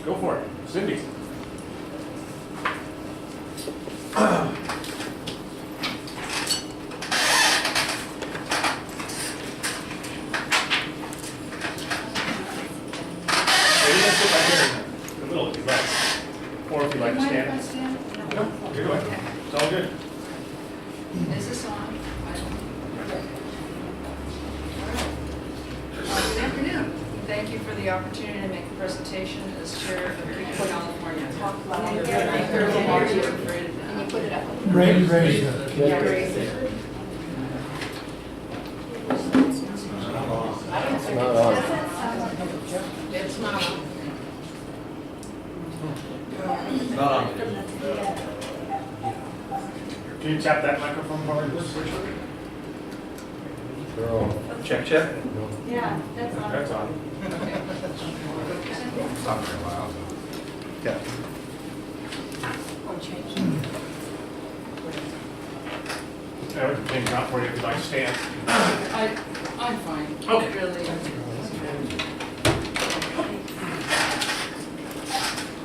Go for it. Cindy. Maybe let's sit back here in the middle if you'd like. Or if you'd like to stand. No, you're good. It's all good. Is this on? Good afternoon. Thank you for the opportunity to make a presentation as chair of Green California. Can you put it up? Raise Yeah, raise it. It's not on. Can you tap that microphone for me, please? Check, check. Yeah, that's on. That's on. It's not very loud. Yeah. Or change. I would change out for you if you'd like to stand. I'm fine. Okay. Really.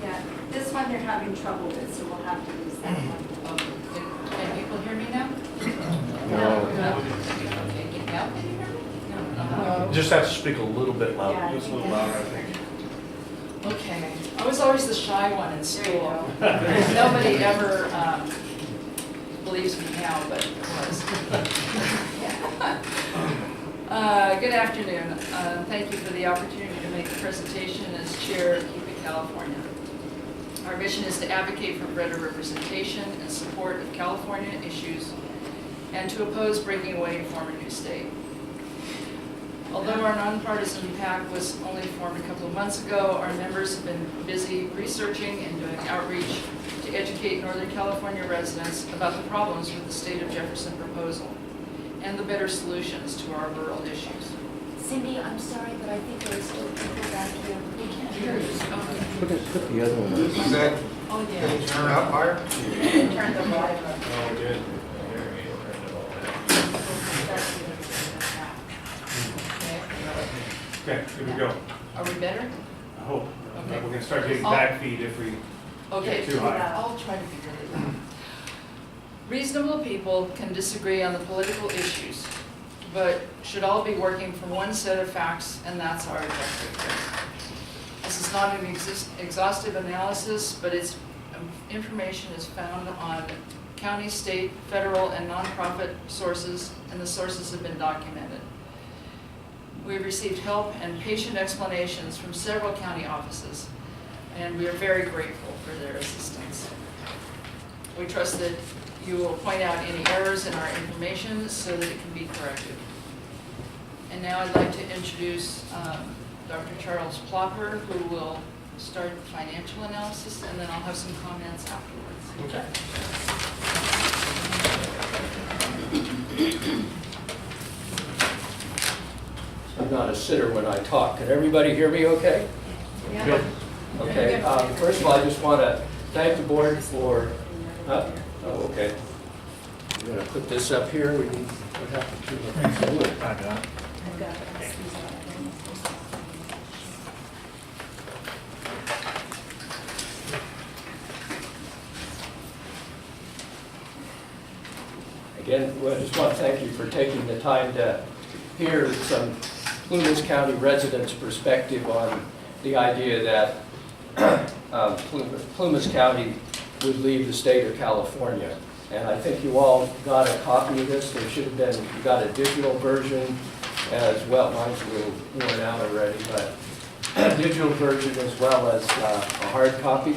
Yeah, this one they're having trouble with, so we'll have to use that one. Okay. Can people hear me now? No. Okay, now can you hear me? No. Just have to speak a little bit louder. Yeah, I Just a think little louder, I that's- think. Okay. I was always the shy one in There you school. go. Nobody ever believes me now, but it was. Good afternoon. Thank you for the opportunity to make a presentation as chair of Keep It California. Our mission is to advocate for better representation and support of California issues and to oppose breaking away to form a new state. Although our nonpartisan PAC was only formed a couple of months ago, our members have been busy researching and doing outreach to educate Northern California residents about the problems with the State of Jefferson proposal and the better solutions to our rural issues. Cindy, I'm sorry, but I think there's still people back here. We can't hear you. Put the other one on. Is that, Oh, can yeah. you turn it up higher? Turn the volume up. Oh, good. Okay, here we go. Are we better? I hope. Okay. We're gonna start getting Oh. back feed if we Okay. get too high. I'll try to be really loud. Reasonable people can disagree on the political issues, but should all be working from one set of facts, and that's our objective. This is not an exhaustive analysis, but its information is found on county, state, federal, and nonprofit sources, and the sources have been documented. We've received help and patient explanations from several county offices, and we are very grateful for their assistance. We trust that you will point out any errors in our information so that it can be corrected. And now I'd like to introduce Dr. Charles Plopper, who will start the financial analysis, and then I'll have some comments afterwards. Okay. I'm not a sitter when I talk. Can everybody hear me okay? Good. Okay. First of all, I just want to thank the board for, oh, okay. I'm going to put this up here. We need, what happened to the wood? I've got it. Again, I just want to thank you for taking the time to hear some Plumas County residents' perspective on the idea that Plumas County would leave the state of California. And I think you all got a copy of this. There should have been, you got a digital version as well. Mine's a little worn out already, but a digital version as well as a hard copy.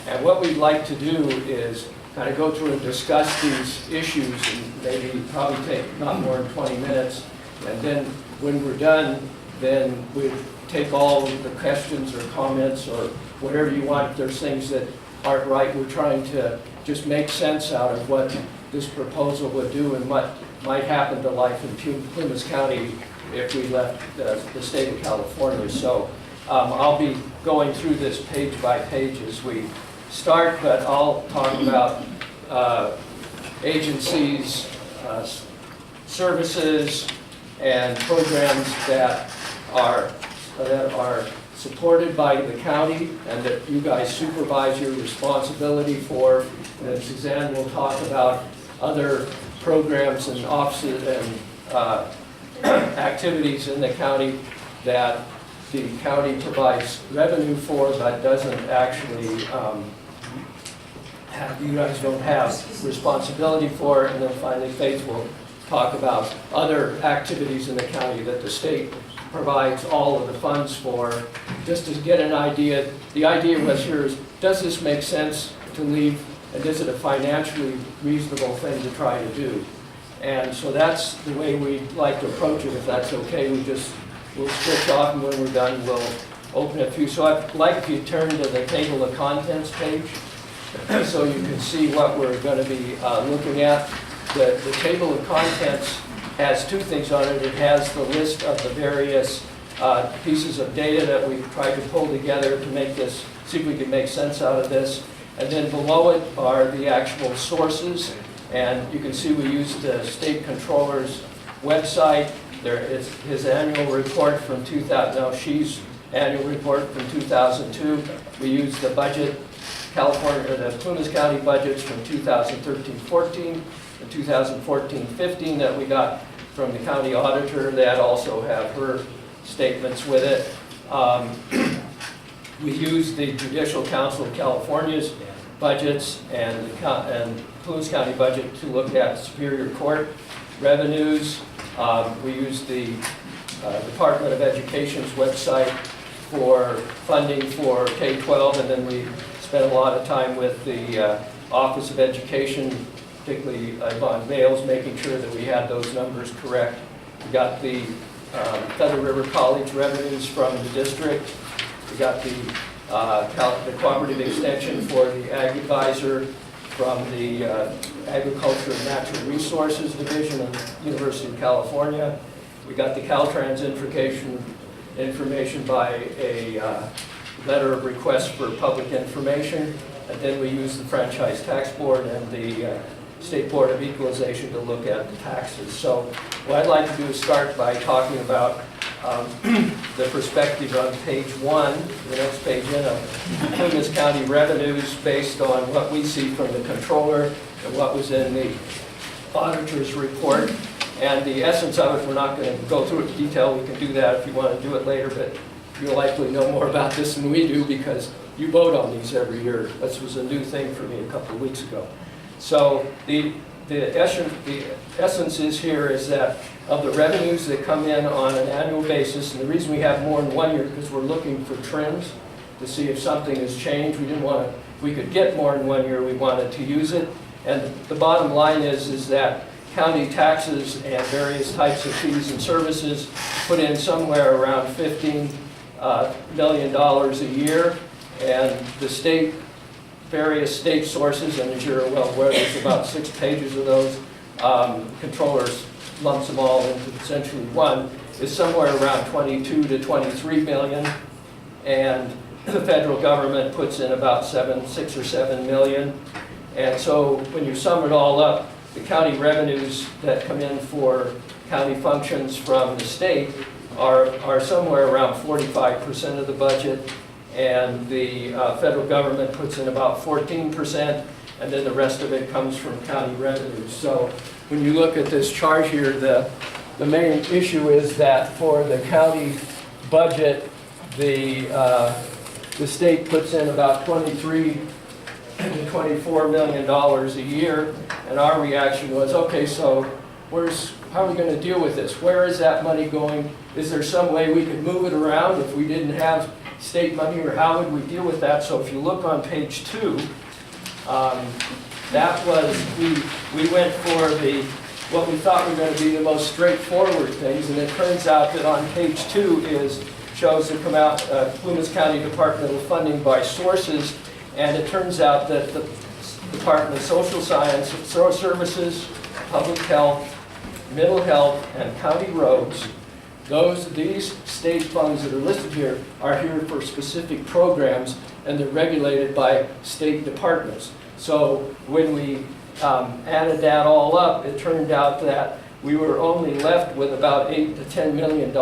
And what we'd like to do is kind of go through and discuss these issues and maybe probably take not more than 20 minutes. And then when we're done, then we take all the questions or comments or whatever you want. If there's things that aren't right, we're trying to just make sense out of what this proposal would do and what might happen to life in Plumas County if we left the state of California. So I'll be going through this page by page as we start, but I'll talk about agencies, services, and programs that are supported by the county and that you guys supervise your responsibility for. And Suzanne will talk about other programs and offices and activities in the county that the county provides revenue for, but doesn't actually you guys don't have responsibility for. And then finally, Faith will talk about other activities in the county that the state provides all of the funds for. Just to get an idea, the idea was here is, does this make sense to leave, and is it a financially reasonable thing to try to do? And so that's the way we like to approach it. If that's okay, we'll switch off, and when we're done, we'll open a few. So I'd like if you turn to the table of contents page so you can see what we're going to be looking at. The table of contents has two things on it. It has the list of the various pieces of data that we've tried to pull together to make this, see if we can make sense out of this. And then below it are the actual sources. And you can see we used the state controller's website. There is his annual report from 2000, no, she's annual report from 2002. We used the budget, the Plumas County budgets from 2013-14 and 2014-15 that we got from the county auditor. That also have her statements with it. We used the Judicial Council of California's budgets and Plumas County budget to look at Superior Court revenues. We used the Department of Education's website for funding for K-12, and then we spent a lot of time with the Office of Education, particularly Von Bales, making sure that we had those numbers correct. We got the Feather River College revenues from the district. We got the cooperative extension for the Ag Advisor from the Agriculture and Natural Resources Division of the University of California. We got the Caltrans information by a letter of request for public information. And then we used the Franchise Tax Board and the State Board of Equalization to look at the taxes. So what I'd like to do is start by talking about the perspective on page 1, the next page in, of Plumas County revenues based on what we see from the controller and what was in the auditor's report. And the essence of it, we're not going to go through it in detail. We can do that if you want to do it later, but you'll likely know more about this than we do because you vote on these every year. This was a new thing for me a couple of weeks ago. So the essence is here is that of the revenues that come in on an annual basis, and the reason we have more in 1 year because we're looking for trends to see if something has changed. We didn't want to, if we could get more in 1 year, we wanted to use it. And the bottom line is that county taxes and various types of fees and services put in somewhere around $15 million a year, and the state, various state sources, and as you're well aware, there's about 6 pages of those, controllers lumps them all into essentially one, is somewhere around 22 to 23 million, and the federal government puts in about 6 or 7 million. And so when you sum it all up, the county revenues that come in for county functions from the state are somewhere around 45% of the budget, and the federal government puts in about 14%, and then the rest of it comes from county revenues. So when you look at this chart here, the main issue is that for the county budget, the state puts in about $23 to $24 million a year, and our reaction was, okay, so how are we going to deal with this? Where is that money going? Is there some way we could move it around if we didn't have state money, or how would we deal with that? So if you look on page 2, that was, we went for what we thought were going to be the most straightforward things, and it turns out that on page 2 shows the Plumas County Department of Funding by sources, and it turns out that the Department of Social Science, Services, Public Health, Mental Health, and County Roads, these state funds that are listed here are here for specific programs, and they're regulated by state departments. So when we added that all up, it turned out that we were only left with about $8 to $10 million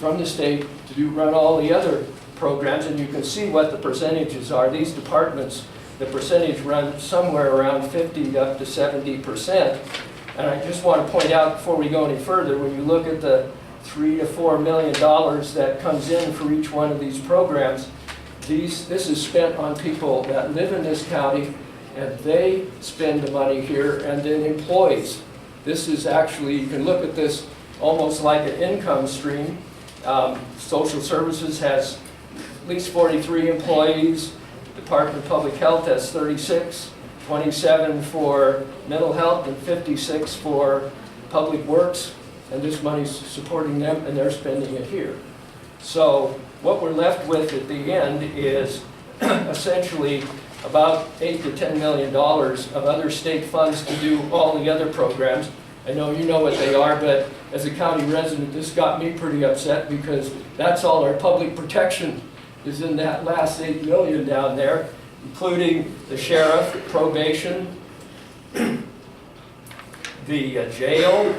from the state to run all the other programs, and you can see what the percentages are. These departments, the percentage runs somewhere around 50 up to 70%. And I just want to point out before we go any further, when you look at the $3 to $4 million that comes in for each one of these programs, this is spent on people that live in this county, and they spend the money here, and then employees. This is actually, you can look at this almost like an income stream. Social Services has at least 43 employees. Department of Public Health has 36, 27 for mental health, and 56 for Public Works. And this money's supporting them, and they're spending it here. So what we're left with at the end is essentially about $8 to $10 million of other state funds to do all the other programs. I know you know what they are, but as a county resident, this got me pretty upset because that's all our public protection is in that last $8 million down there, including the sheriff, probation, the jail,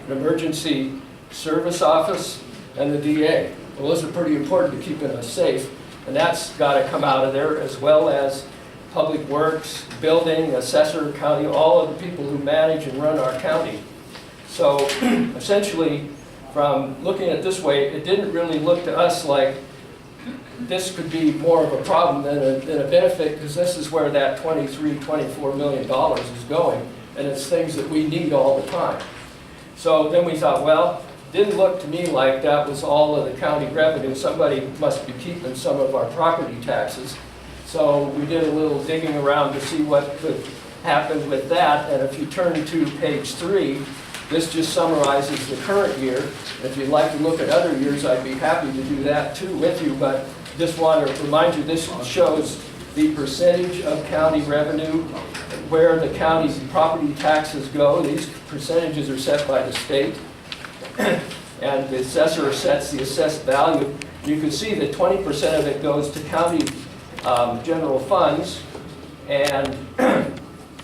an emergency service office, and the DA. Well, those are pretty important to keeping us safe, and that's got to come out of there, as well as Public Works, building, assessor, county, all of the people who manage and run our county. So essentially, from looking at it this way, it didn't really look to us like this could be more of a problem than a benefit, because this is where that $24 million is going, and it's things that we need all the time. So then we thought, well, didn't look to me like that was all of the county revenue. Somebody must be keeping some of our property taxes. So we did a little digging around to see what could happen with that. And if you turn to page 3, this just summarizes the current year. If you'd like to look at other years, I'd be happy to do that too with you. But just want to remind you, this shows the percentage of county revenue, where the county's property taxes go. These percentages are set by the state. And the assessor sets the assessed value. You can see that 20% of it goes to county general funds, and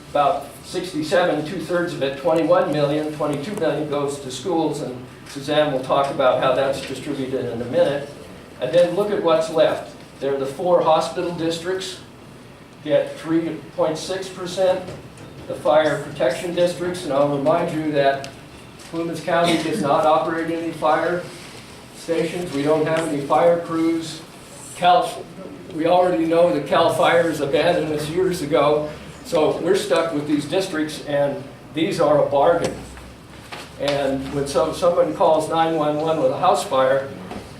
about 67, 2/3 of it, 21 million, 22 million goes to schools, and Suzanne will talk about how that's distributed in a minute. And then look at what's left. There are the 4 hospital districts, get 3.6%, the fire protection districts, and I'll remind you that Plumas County does not operate any fire stations. We don't have any fire crews. We already know that CAL FIRE's abandoned us years ago, so we're stuck with these districts, and these are a bargain. And when someone calls 911 with a house fire,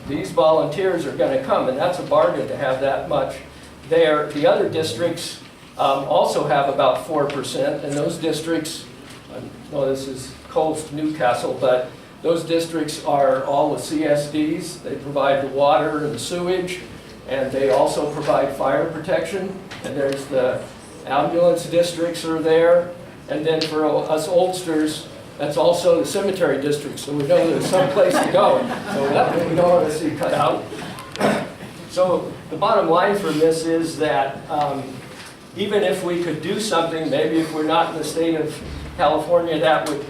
these volunteers are going to come, and that's a bargain to have that much there. The other districts also have about 4%, and those districts, well, this is Coast Newcastle, but those districts are all the CSDs. They provide the water and the sewage, and they also provide fire protection. And there's the ambulance districts are there. And then for us oldsters, that's also the cemetery district, so we know there's some place to go. So that we don't want to see cut out. So the bottom line from this is that even if we could do something, maybe if we're not in the state of California, that would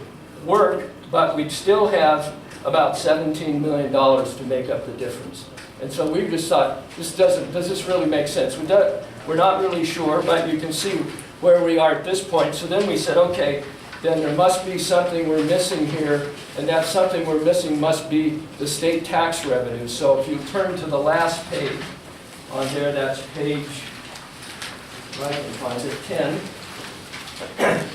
work, but we'd still have about $17 million to make up the difference. And so we just thought, does this really make sense? We're not really sure, but you can see where we are at this point. So then we said, okay, then there must be something we're missing here, and that something we're missing must be the state tax revenue. So if you turn to the last page on there, that's page, right, I can find it, 10.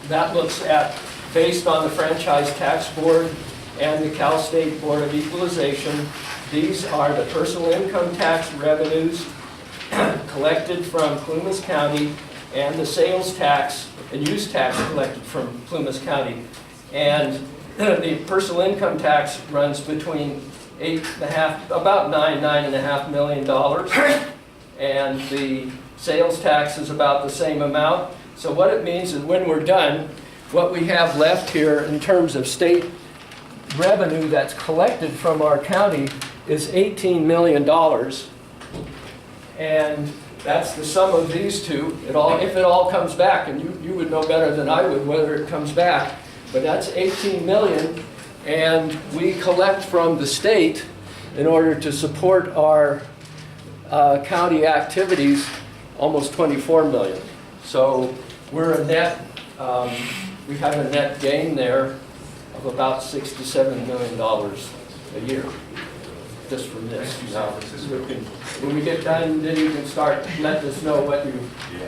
That looks at, based on the Franchise Tax Board and the Cal State Board of Equalization, these are the personal income tax revenues collected from Plumas County and the sales tax and use tax collected from Plumas County. And the personal income tax runs between about $9.5 million, and the sales tax is about the same amount. So what it means is when we're done, what we have left here in terms of state revenue that's collected from our county is $18 million. And that's the sum of these two. If it all comes back, and you would know better than I would whether it comes back, but that's $18 million. And we collect from the state in order to support our county activities almost 24 million. So we're a net, we have a net gain there of about $6 to $7 million a year, just from this. Now, when we get done, then you can start letting us know what you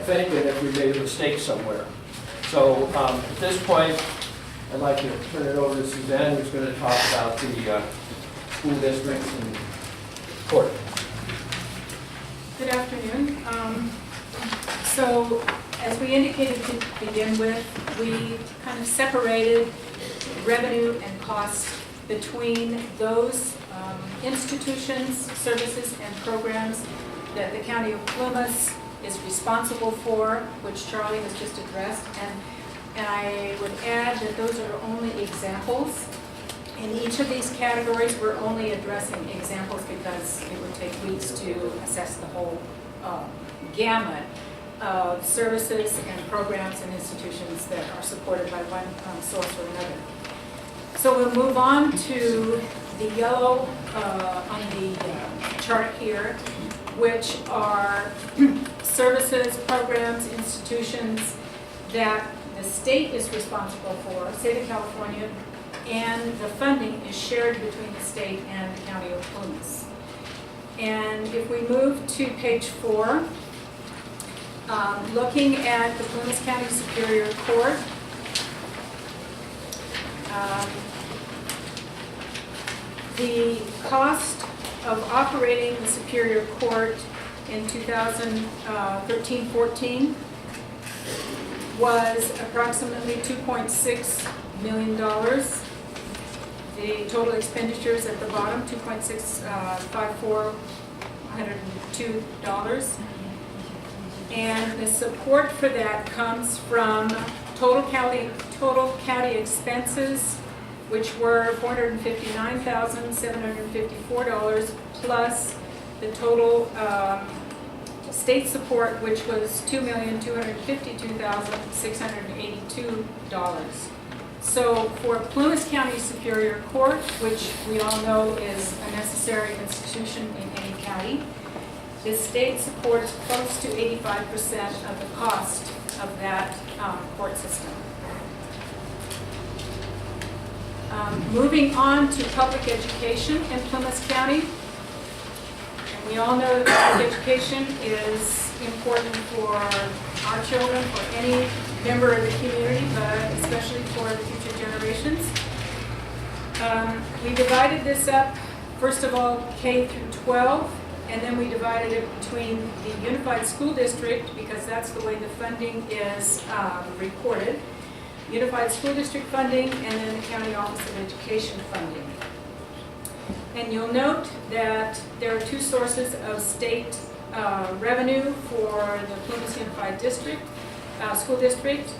think and if we made a mistake somewhere. So at this point, I'd like to turn it over to Suzanne, who's going to talk about the school districts and court. Good afternoon. So, as we indicated to begin with, we kind of separated revenue and costs between those institutions, services, and programs that the County of Plymouth is responsible for, which Charlie has just addressed. And I would add that those are only examples. In each of these categories, we're only addressing examples because it would take weeks to assess the whole gamut of services and programs and institutions that are supported by one source or another. So we'll move on to the yellow on the chart here, which are services, programs, institutions that the state is responsible for, state of California, and the funding is shared between the state and the County of Plymouth. And if we move to page 4, looking at the Plymouth County Superior Court, the cost of operating the Superior Court in 2013-14 was approximately $2.6 million. The total expenditures at the bottom, $2.654,102. And the support for that comes from total county expenses, which were $459,754, plus the total state support, which was $2,252,682. So for Plymouth County Superior Court, which we all know is a necessary institution in any county, the state supports close to 85% of the cost of that court system. Moving on to public education in Plymouth County. And we all know that public education is important for our children, for any member of the community, but especially for the future generations. We divided this up, first of all, K through 12, and then we divided it between the Unified School District, because that's the way the funding is reported. Unified School District funding, and then the County Office of Education funding. And you'll note that there are two sources of state revenue for the Plymouth Unified District, School District,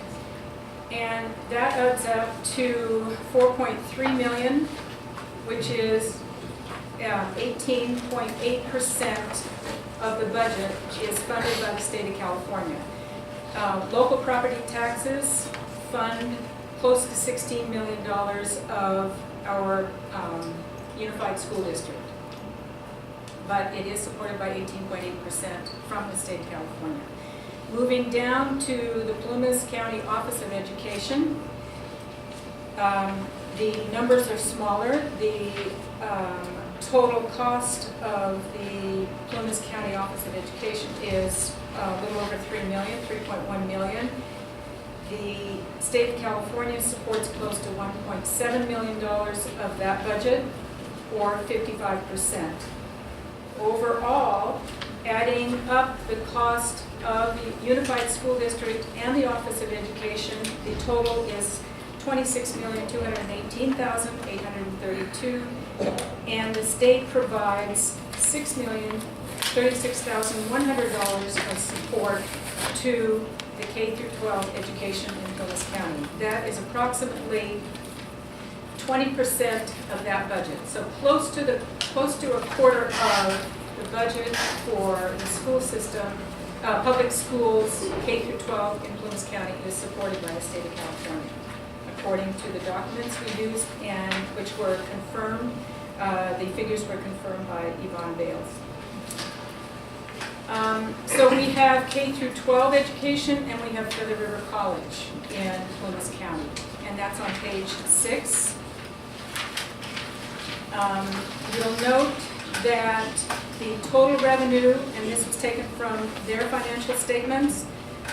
and that adds up to $4.3 million, which is 18.8% of the budget is funded by the state of California. Local property taxes fund close to $16 million of our Unified School District. But it is supported by 18.8% from the state of California. Moving down to the Plymouth County Office of Education, the numbers are smaller. The total cost of the Plymouth County Office of Education is a little over $3 million, $3.1 million. The state of California supports close to $1.7 million of that budget, or 55%. Overall, adding up the cost of the Unified School District and the Office of Education, the total is $26,218,832, and the state provides $6,036,100 of support to the K through 12 education in Plymouth County. That is approximately 20% of that budget. So close to a quarter of the budget for the school system, public schools, K through 12 in Plymouth County, is supported by the state of California. according to the documents we used and which were confirmed. The figures were confirmed by Yvonne Bales. So we have K through 12 education, and we have Feather River College in Plumas County, and that's on page 6. You'll note that the total revenue, and this was taken from their financial statements,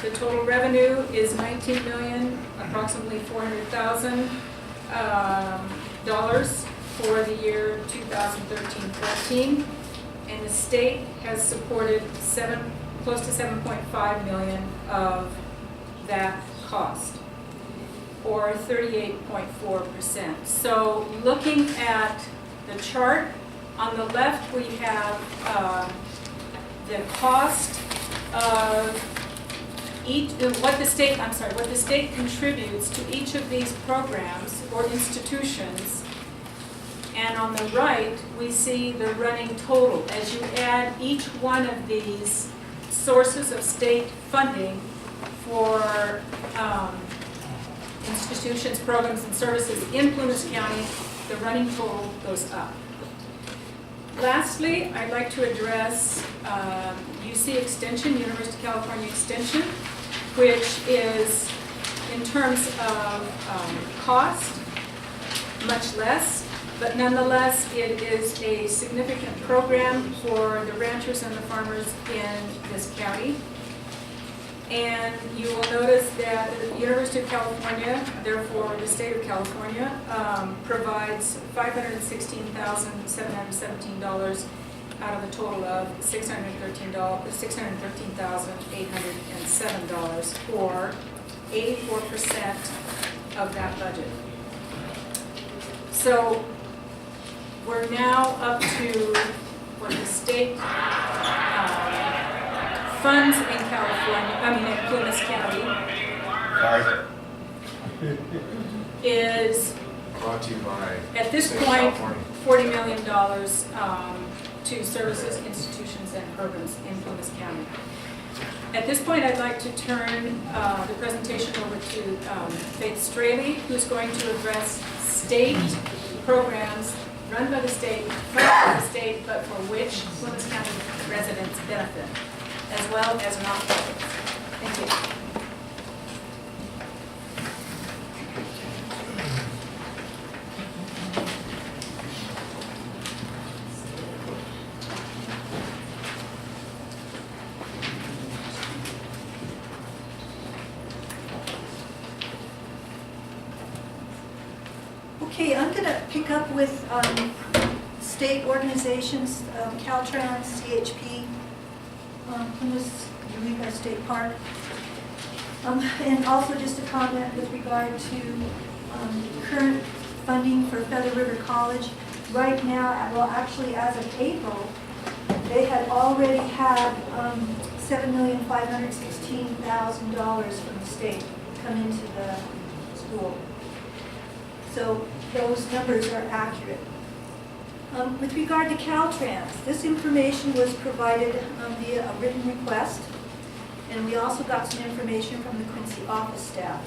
the total revenue is approximately $400,000 for the year 2013-14, and the state has supported close to $7.5 million of that cost, or 38.4%. So looking at the chart, on the left we have the cost of what the state contributes to each of these programs or institutions, and on the right we see the running total. As you add each one of these sources of state funding for institutions, programs, and services in Plumas County, the running total goes up. Lastly, I'd like to address UC Extension, University of California Extension, which is, in terms of cost, much less, but nonetheless, it is a significant program for the ranchers and the farmers in this county. And you will notice that the University of California, therefore the state of California, provides $516,717 out of a total of $613,807, or 84% of that budget. So we're now up to what the state funds in in Plumas County is, Brought to you by at this State of point, California. $40 million to services, institutions, and programs in Plumas County. At this point, I'd like to turn the presentation over to Faith Straley, who's going to address state programs run by the state, but for which Plumas County residents benefit, as well as nonprofits. Thank you. Okay, I'm going to pick up with state organizations, Caltrans, CHP, Plumas Eureka State Park, and also just a comment with regard to current funding for Feather River College. Right now, well, actually, as of April, they had already had $7,516,000 from the state come into the school. So those numbers are accurate. With regard to Caltrans, this information was provided via a written request, and we also got some information from the Quincy office staff.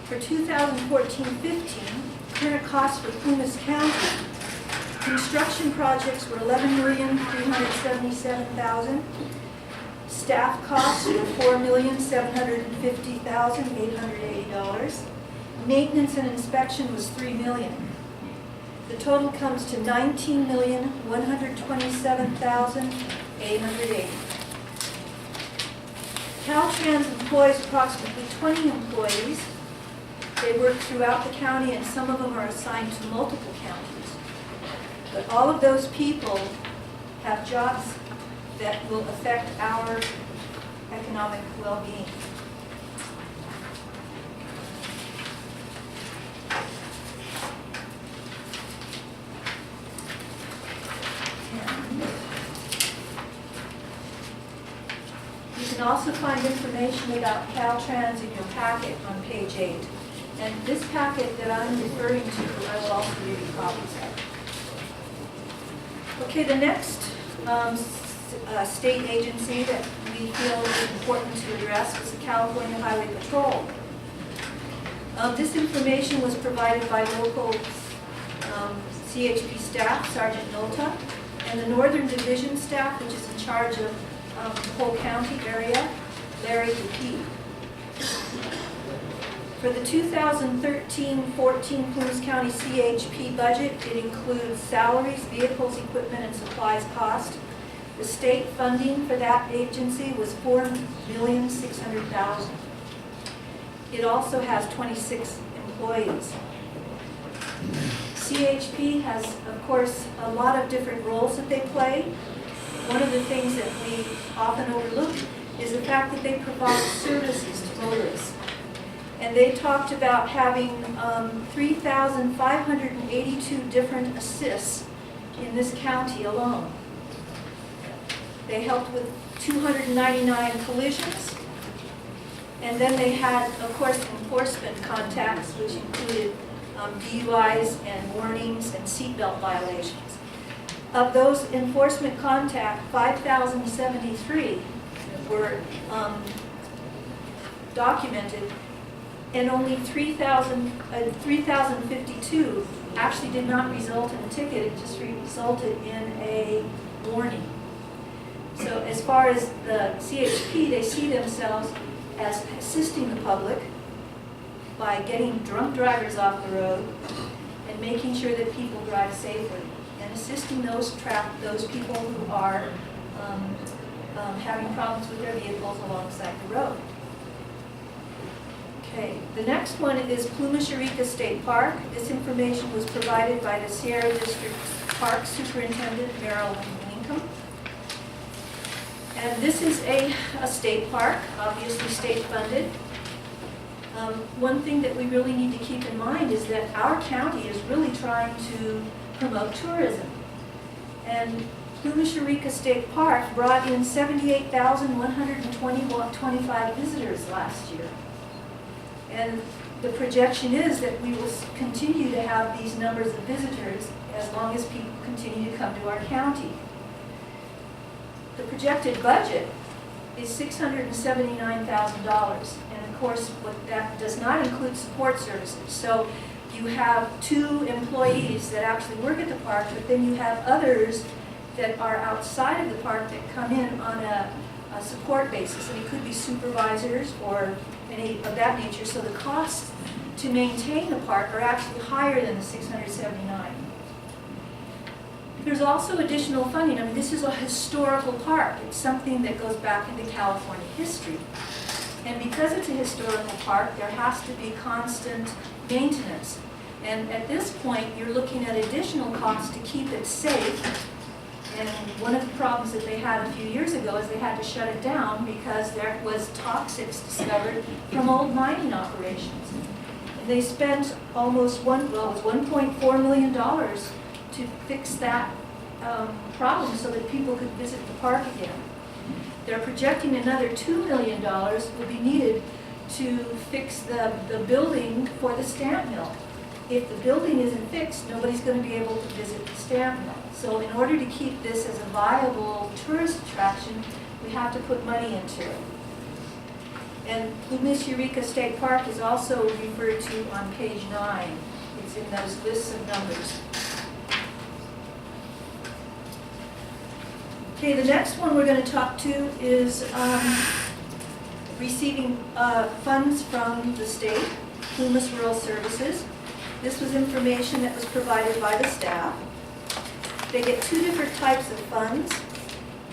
For 2014-15, current costs for Plumas County, construction projects were $11,377,000. Staff costs were $4,750,880. Maintenance and inspection was $3 million. The total comes to $19,127,880. Caltrans employs approximately 20 employees. They work throughout the county, and some of them are assigned to multiple counties. But all of those people have jobs that will affect our economic well-being. You can also find information about Caltrans in your packet on page 8. And this packet that I'm referring to, I will also give you copies of. Okay, the next state agency that we feel is important to address is the California Highway Patrol. This information was provided by local CHP staff, Sergeant Nolta, and the Northern Division staff, which is in charge of the whole county area, Larry Dupuy. For the 2013-14 Plumas County CHP budget, it includes salaries, vehicles, equipment, and supplies cost. The state funding for that agency was $4,600,000. It also has 26 employees. CHP has, of course, a lot of different roles that they play. One of the things that we often overlook is the fact that they provide services to motorists. And they talked about having 3,582 different assists in this county alone. They helped with 299 collisions. And then they had, of course, enforcement contacts, which included DUIs and warnings and seatbelt violations. Of those enforcement contacts, 5,073 were documented, and only 3,052 actually did not result in a ticket. It just resulted in a warning. So as far as the CHP, they see themselves as assisting the public by getting drunk drivers off the road and making sure that people drive safely, and assisting those people who are having problems with their vehicles alongside the road. Okay, the next one is Plumas Eureka State Park. This information was provided by the Sierra District Park Superintendent, Marilyn Winkham. And this is a state park, obviously state funded. One thing that we really need to keep in mind is that our county is really trying to promote tourism. And Plumas Eureka State Park brought in 78,125 visitors last year. And the projection is that we will continue to have these numbers of visitors as long as people continue to come to our county. The projected budget is $679,000, and of course, that does not include support services. So you have 2 employees that actually work at the park, but then you have others that are outside of the park that come in on a support basis, and it could be supervisors or any of that nature. So the costs to maintain the park are actually higher than the $679,000. There's also additional funding. I mean, this is a historical park. It's something that goes back into California history. And because it's a historical park, there has to be constant maintenance. And at this point, you're looking at additional costs to keep it safe. And one of the problems that they had a few years ago is they had to shut it down because there was toxics discovered from old mining operations. And they spent almost $1.4 million to fix that problem so that people could visit the park again. They're projecting another $2 million will be needed to fix the building for the stamp mill. If the building isn't fixed, nobody's going to be able to visit the stamp mill. So in order to keep this as a viable tourist attraction, we have to put money into it. And Plumas Eureka State Park is also referred to on page 9. It's in those lists of numbers. Okay, the next one we're going to talk to is receiving funds from the state, Plumas Rural Services. This was information that was provided by the staff. They get 2 different types of funds.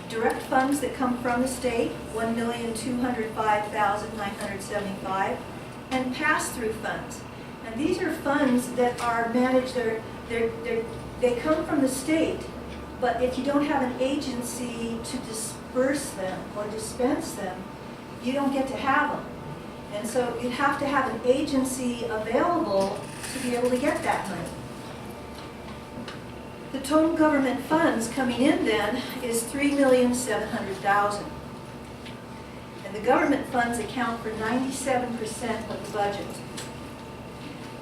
Direct funds that come from the state, $1,205,975, and pass-through funds. And these are funds that are managed, they come from the state, but if you don't have an agency to disperse them or dispense them, you don't get to have them. And so you have to have an agency available to be able to get that money. The total government funds coming in then is $3,700,000. And the government funds account for 97% of the budget.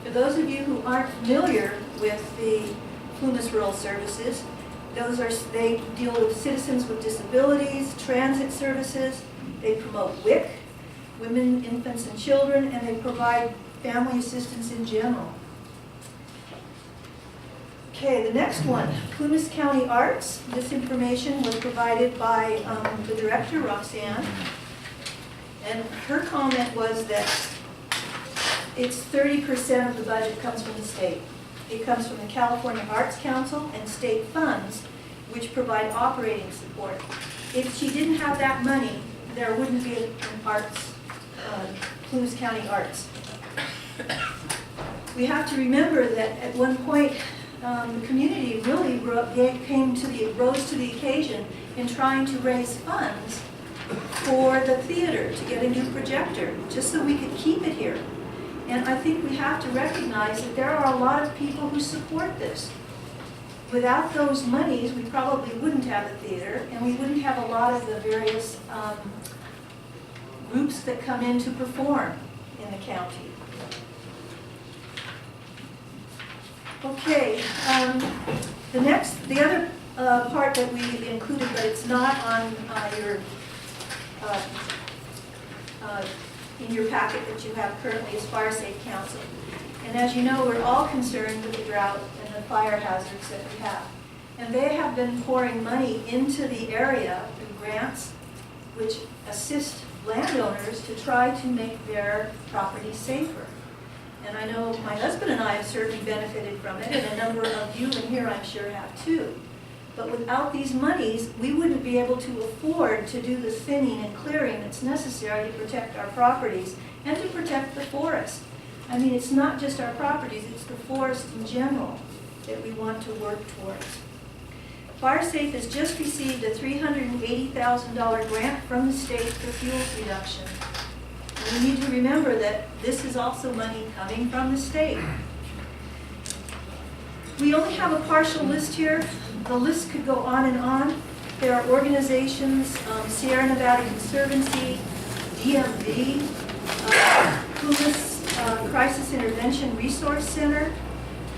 For those of you who aren't familiar with the Plumas Rural Services, they deal with citizens with disabilities, transit services, they promote WIC, women, infants, and children, and they provide family assistance in general. Okay, the next one, Plumas County Arts. This information was provided by the director, Roxanne. And her comment was that it's 30% of the budget comes from the state. It comes from the California Arts Council and state funds, which provide operating support. If she didn't have that money, there wouldn't be an arts, Plumas County Arts. We have to remember that at one point, the community really rose to the occasion in trying to raise funds for the theater to get a new projector, just so we could keep it here. And I think we have to recognize that there are a lot of people who support this. Without those monies, we probably wouldn't have a theater, and we wouldn't have a lot of the various groups that come in to perform in the county. Okay, the other part that we included, but it's not on in your packet that you have currently, is Fire Safe Council. And as you know, we're all concerned with the drought and the fire hazards that we have. And they have been pouring money into the area through grants, which assist landowners to try to make their property safer. And I know my husband and I have certainly benefited from it, and a number of you in here I'm sure have too. But without these monies, we wouldn't be able to afford to do the thinning and clearing that's necessary to protect our properties and to protect the forest. I mean, it's not just our properties, it's the forest in general that we want to work towards. FireSafe has just received a $380,000 grant from the state for fuels reduction. And we need to remember that this is also money coming from the state. We only have a partial list here. The list could go on and on. There are organizations, Sierra Nevada Conservancy, DMV, Plumas Crisis Intervention Resource Center,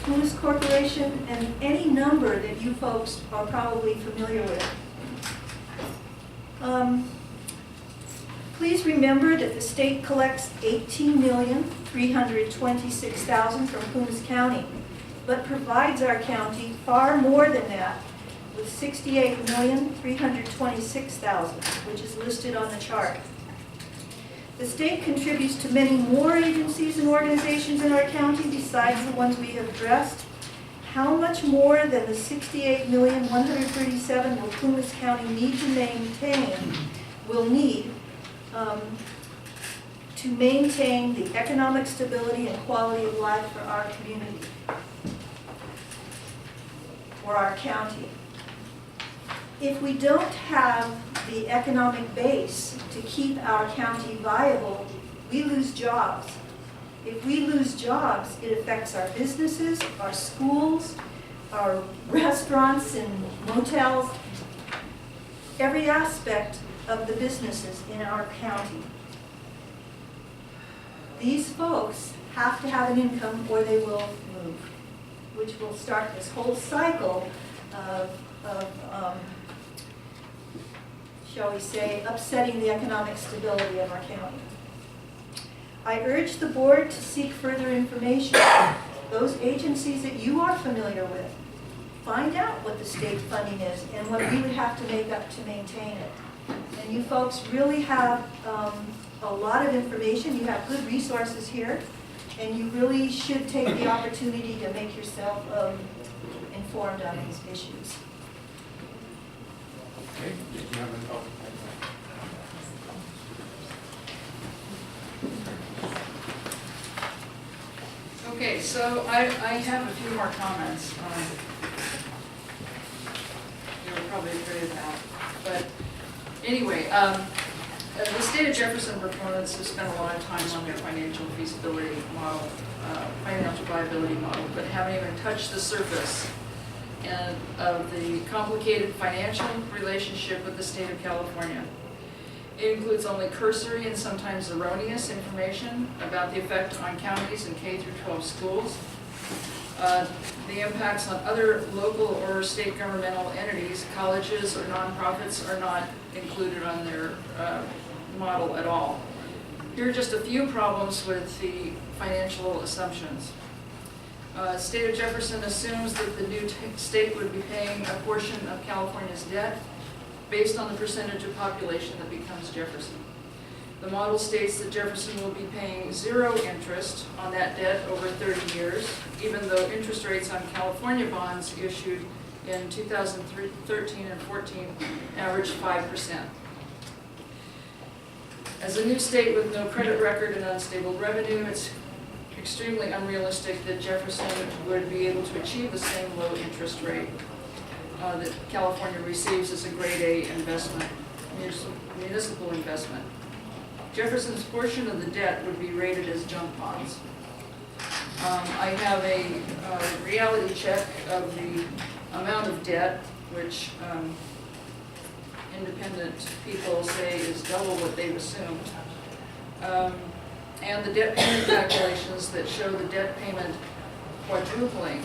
Plumas Corporation, and any number that you folks are probably familiar with. Please remember that the state collects $18,326,000 from Plumas County, but provides our county far more than that, with $68,326,000, which is listed on the chart. The state contributes to many more agencies and organizations in our county besides the ones we have addressed. How much more than the $68,137,000 will Plumas County need to maintain, to maintain the economic stability and quality of life for our community, or our county? If we don't have the economic base to keep our county viable, we lose jobs. If we lose jobs, it affects our businesses, our schools, our restaurants and motels, every aspect of the businesses in our county. These folks have to have an income or they will move, which will start this whole cycle of shall we say, upsetting the economic stability of our county. I urge the board to seek further information. Those agencies that you are familiar with, find out what the state funding is and what we would have to make up to maintain it. And you folks really have a lot of information. You have good resources here, and you really should take the opportunity to make yourself informed on these issues. Okay, did you have any, Okay, so I have a few more comments. You were probably afraid of that. But anyway, the state of Jefferson proponents have spent a lot of time on their financial feasibility model, financial viability model, but haven't even touched the surface and of the complicated financial relationship with the state of California. It includes only cursory and sometimes erroneous information about the effect on counties and K-12 schools, the impacts on other local or state governmental entities. Colleges or nonprofits are not included on their model at all. Here are just a few problems with the financial assumptions. State of Jefferson assumes that the new state would be paying a portion of California's debt based on the percentage of population that becomes Jefferson. The model states that Jefferson will be paying 0 interest on that debt over 30 years, even though interest rates on California bonds issued in 2013 and 14 averaged 5%. As a new state with no credit record and unstable revenue, it's extremely unrealistic that Jefferson would be able to achieve the same low interest rate that California receives as a grade A investment, municipal investment. Jefferson's portion of the debt would be rated as junk bonds. I have a reality check of the amount of debt, which independent people say is double what they've assumed. And the debt payment calculations that show the debt payment quadrupling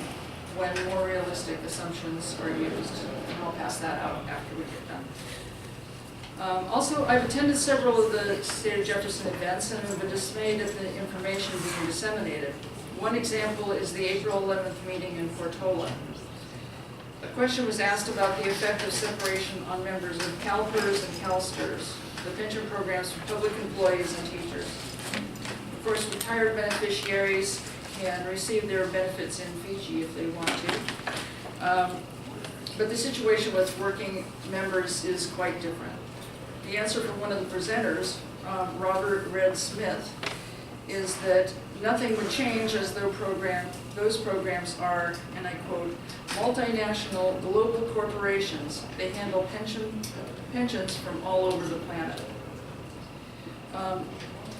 when more realistic assumptions are used. And I'll pass that out after we get done. Also, I've attended several of the State of Jefferson events and have been dismayed at the information being disseminated. One example is the April 11th meeting in Portola. A question was asked about the effect of separation on members of CalPERS and CalSTRS, the pension programs for public employees and teachers. Of course, retired beneficiaries can receive their benefits in Fiji if they want to. But the situation with working members is quite different. The answer from one of the presenters, Robert Red Smith, is that nothing would change as those programs are, and I quote, multinational global corporations. They handle pensions from all over the planet.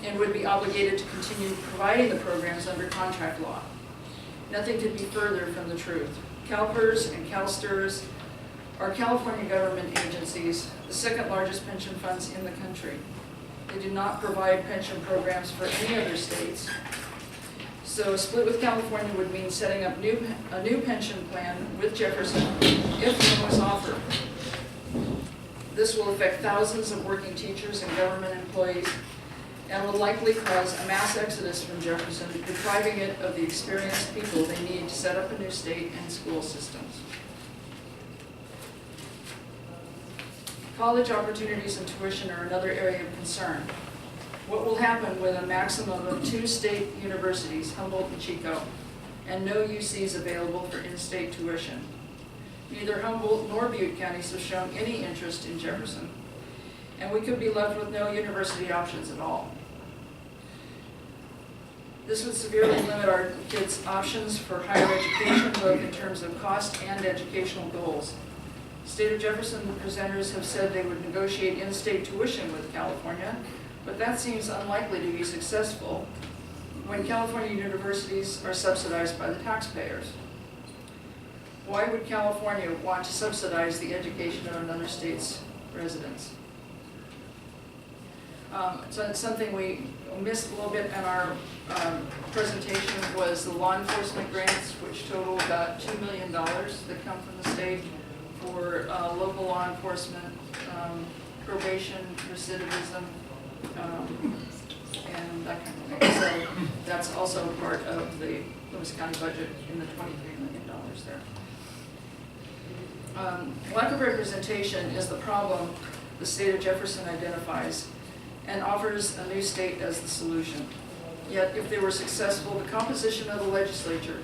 And would be obligated to continue providing the programs under contract law. Nothing could be further from the truth. CalPERS and CalSTRS are California government agencies, the second largest pension funds in the country. They do not provide pension programs for any other states. So a split with California would mean setting up a new pension plan with Jefferson if one was offered. This will affect thousands of working teachers and government employees and will likely cause a mass exodus from Jefferson, depriving it of the experienced people they need to set up a new state and school systems. College opportunities and tuition are another area of concern. What will happen with a maximum of 2 state universities, Humboldt and Chico, and no UCs available for in-state tuition? Neither Humboldt nor Butte counties have shown any interest in Jefferson, and we could be left with no university options at all. This would severely limit our kids' options for higher education, both in terms of cost and educational goals. State of Jefferson presenters have said they would negotiate in-state tuition with California, but that seems unlikely to be successful when California universities are subsidized by the taxpayers. Why would California want to subsidize the education of another state's residents? So something we missed a little bit in our presentation was the law enforcement grants, which total about $2 million that come from the state for local law enforcement, probation, recidivism, and that kind of thing. So that's also part of the Lewis County budget in the $23 million there. Lack of representation is the problem the state of Jefferson identifies and offers a new state as the solution. Yet, if they were successful, the composition of the legislature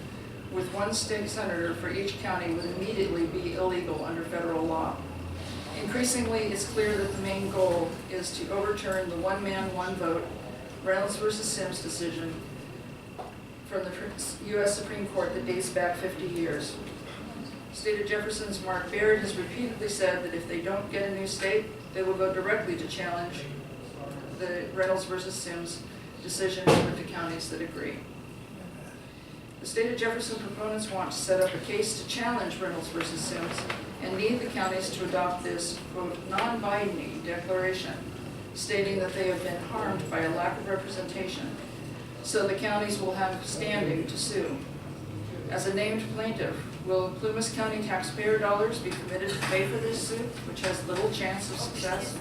with 1 state senator for each county would immediately be illegal under federal law. Increasingly, it's clear that the main goal is to overturn the one-man, one-vote Reynolds versus Sims decision from the U.S. Supreme Court that dates back 50 years. State of Jefferson's Mark Baird has repeatedly said that if they don't get a new state, they will go directly to challenge the Reynolds versus Sims decision with the counties that agree. The state of Jefferson proponents want to set up a case to challenge Reynolds versus Sims and need the counties to adopt this, quote, non-binding declaration stating that they have been harmed by a lack of representation, so the counties will have standing to sue. As a named plaintiff, will Plumas County taxpayer dollars be committed to pay for this suit, which has little chance of success?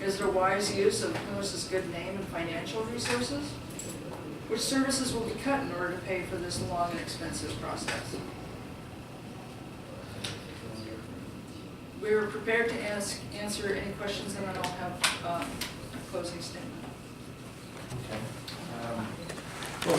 Is it a wise use of Lewis's good name and financial resources? Which services will be cut in order to pay for this long and expensive process? We're prepared to answer any questions, and then I'll have a closing statement. Well,